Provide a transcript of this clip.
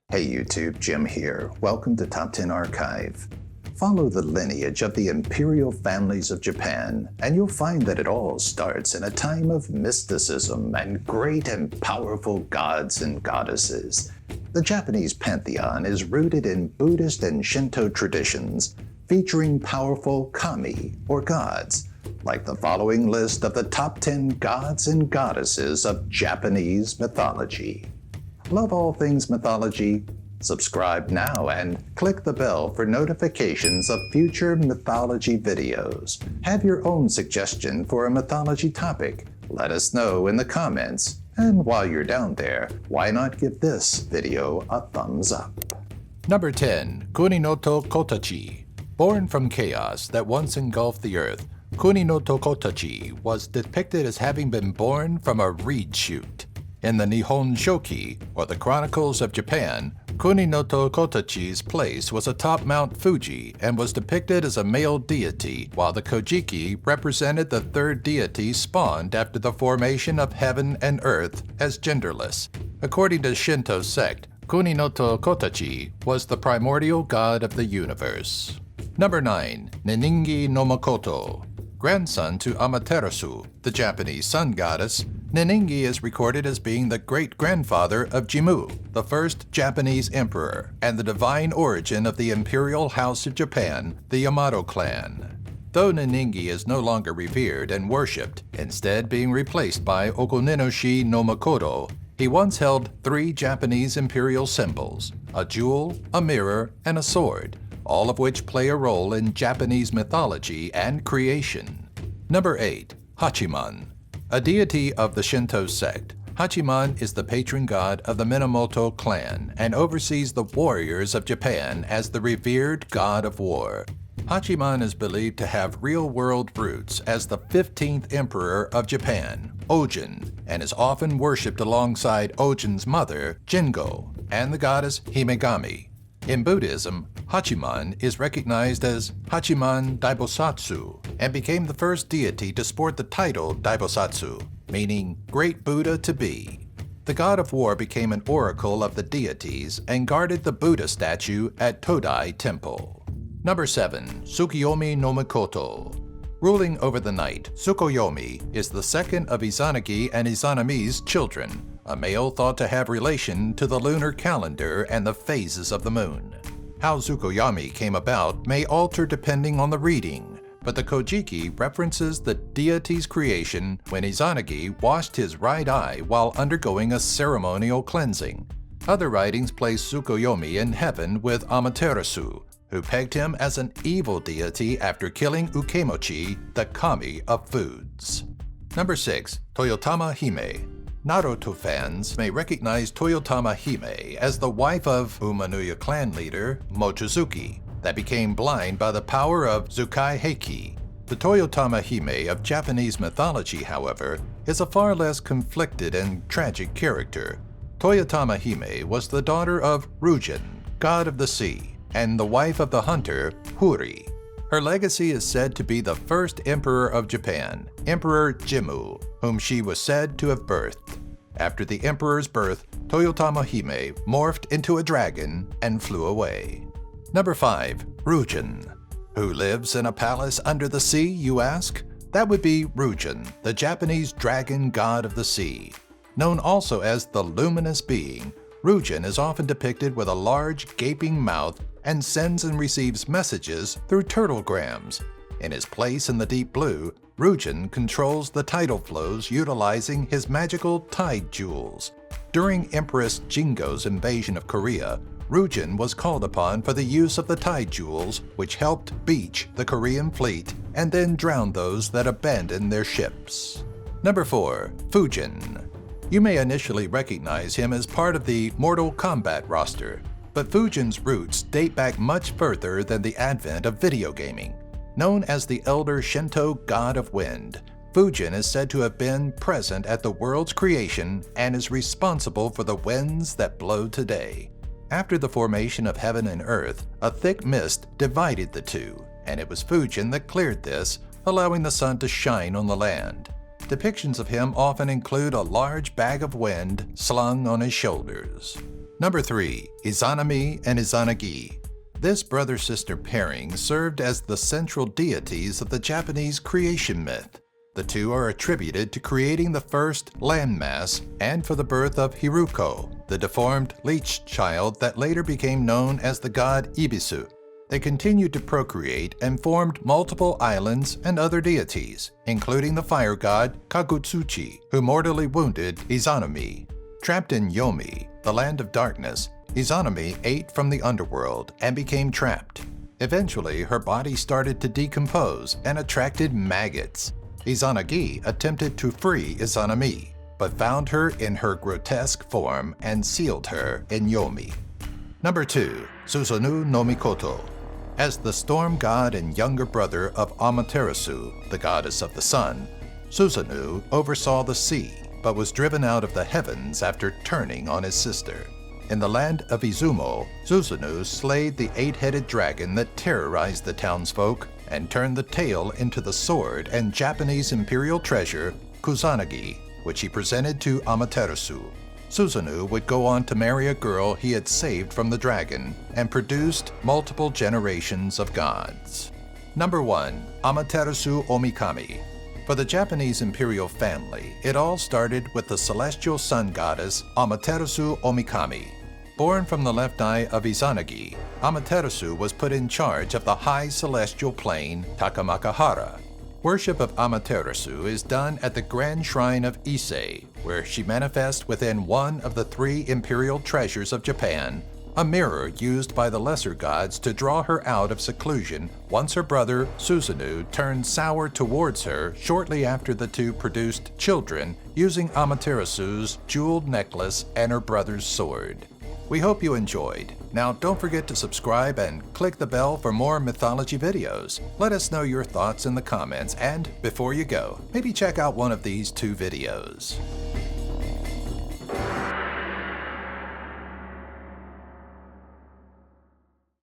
Hey YouTube, Jim here. Welcome to Top 10 Archive. Follow the lineage of the imperial families of Japan, and you'll find that it all starts in a time of mysticism and great and powerful gods and goddesses. The Japanese pantheon is rooted in Buddhist and Shinto traditions, featuring powerful kami, or gods, like the following list of the top 10 gods and goddesses of Japanese mythology. Love all things mythology? Subscribe now and click the bell for notifications of future mythology videos. Have your own suggestion for a mythology topic? Let us know in the comments. And while you're down there, why not give this video a thumbs up? Number 10. Kuninoto Kotachi. Born from chaos that once engulfed the earth, Kuninoto Kotachi was depicted as having been born from a reed shoot. In the Nihon Shoki, or the Chronicles of Japan, Kuninoto Kotachi's place was atop Mount Fuji and was depicted as a male deity, while the Kojiki represented the third deity spawned after the formation of heaven and earth as genderless. According to Shinto sect, Kuninoto Kotachi was the primordial god of the universe. Number 9. Ninigi no Makoto. Grandson to Amaterasu, the Japanese sun goddess, Ninigi is recorded as being the great-grandfather of Jimmu, the first Japanese emperor, and the divine origin of the imperial house of Japan, the Yamato clan. Though Ninigi is no longer revered and worshipped, instead being replaced by Okonenoshi no Makoto, he once held 3 Japanese imperial symbols, a jewel, a mirror, and a sword, all of which play a role in Japanese mythology and creation. Number 8. Hachiman. A deity of the Shinto sect, Hachiman is the patron god of the Minamoto clan and oversees the warriors of Japan as the revered god of war. Hachiman is believed to have real-world roots as the 15th emperor of Japan, Ojin, and is often worshipped alongside Ojin's mother, Jingo, and the goddess Himegami. In Buddhism, Hachiman is recognized as Hachiman Daibosatsu and became the first deity to sport the title Daibosatsu, meaning Great Buddha to be. The god of war became an oracle of the deities and guarded the Buddha statue at Todai Temple. Number 7. Tsukuyomi no Mikoto. Ruling over the night, Tsukuyomi is the second of Izanagi and Izanami's children, a male thought to have relation to the lunar calendar and the phases of the moon. How Tsukuyomi came about may alter depending on the reading, but the Kojiki references the deity's creation when Izanagi washed his right eye while undergoing a ceremonial cleansing. Other writings place Tsukuyomi in heaven with Amaterasu, who pegged him as an evil deity after killing Ukemochi, the kami of foods. Number 6. Toyotama Hime. Naruto fans may recognize Toyotama Hime as the wife of Umanuya clan leader Mochizuki, that became blind by the power of Zukai Heiki. The Toyotama Hime of Japanese mythology, however, is a far less conflicted and tragic character. Toyotama Hime was the daughter of Ryujin, god of the sea, and the wife of the hunter Huri. Her legacy is said to be the first emperor of Japan, Emperor Jimmu, whom she was said to have birthed. After the emperor's birth, Toyotama Hime morphed into a dragon and flew away. Number 5. Ryujin. Who lives in a palace under the sea, you ask? That would be Ryujin, the Japanese dragon god of the sea. Known also as the luminous being, Ryujin is often depicted with a large, gaping mouth and sends and receives messages through turtlegrams. In his place in the deep blue, Ryujin controls the tidal flows utilizing his magical tide jewels. During Empress Jingo's invasion of Korea, Ryujin was called upon for the use of the tide jewels, which helped beach the Korean fleet and then drown those that abandoned their ships. Number 4. Fujin. You may initially recognize him as part of the Mortal Kombat roster, but Fujin's roots date back much further than the advent of video gaming. Known as the elder Shinto god of wind, Fujin is said to have been present at the world's creation and is responsible for the winds that blow today. After the formation of heaven and earth, a thick mist divided the two, and it was Fujin that cleared this, allowing the sun to shine on the land. Depictions of him often include a large bag of wind slung on his shoulders. Number 3. Izanami and Izanagi. This brother-sister pairing served as the central deities of the Japanese creation myth. The two are attributed to creating the first landmass and for the birth of Hiruko, the deformed leech child that later became known as the god Ibisu. They continued to procreate and formed multiple islands and other deities, including the fire god Kagutsuchi, who mortally wounded Izanami. Trapped in Yomi, the land of darkness, Izanami ate from the underworld and became trapped. Eventually, her body started to decompose and attracted maggots. Izanagi attempted to free Izanami, but found her in her grotesque form and sealed her in Yomi. Number 2. Susanoo no Mikoto. As the storm god and younger brother of Amaterasu, the goddess of the sun, Susanoo oversaw the sea, but was driven out of the heavens after turning on his sister. In the land of Izumo, Susanoo slayed the 8-headed dragon that terrorized the townsfolk and turned the tail into the sword and Japanese imperial treasure, Kusanagi, which he presented to Amaterasu. Susanoo would go on to marry a girl he had saved from the dragon and produced multiple generations of gods. Number 1. Amaterasu Omikami. For the Japanese imperial family, it all started with the celestial sun goddess Amaterasu Omikami. Born from the left eye of Izanagi, Amaterasu was put in charge of the high celestial plane Takamakahara. Worship of Amaterasu is done at the Grand Shrine of Ise, where she manifests within one of the 3 imperial treasures of Japan, a mirror used by the lesser gods to draw her out of seclusion once her brother Susanoo turned sour towards her shortly after the two produced children using Amaterasu's jeweled necklace and her brother's sword. We hope you enjoyed. Now don't forget to subscribe and click the bell for more mythology videos. Let us know your thoughts in the comments, and before you go, maybe check out one of these 2 videos.